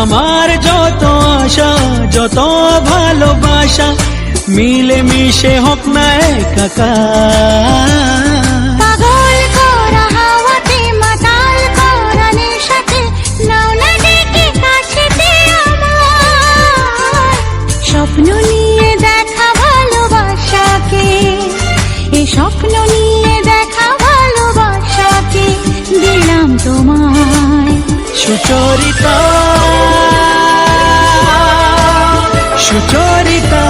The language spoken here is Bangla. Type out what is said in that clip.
আমার যত আশা যত ভালোবাসা মিলে মিশে হোক না একাকার। পাগল করা হাওয়াতে মাতাল করা নেশাতে নাও না ডেকে কাছেতে আমার। স্বপ্ন নিয়ে দেখা ভালোবাসাকে, এই স্বপ্ন নিয়ে দেখা ভালোবাসাকে দিলাম তোমায়। সুচরিতা সুচরিতা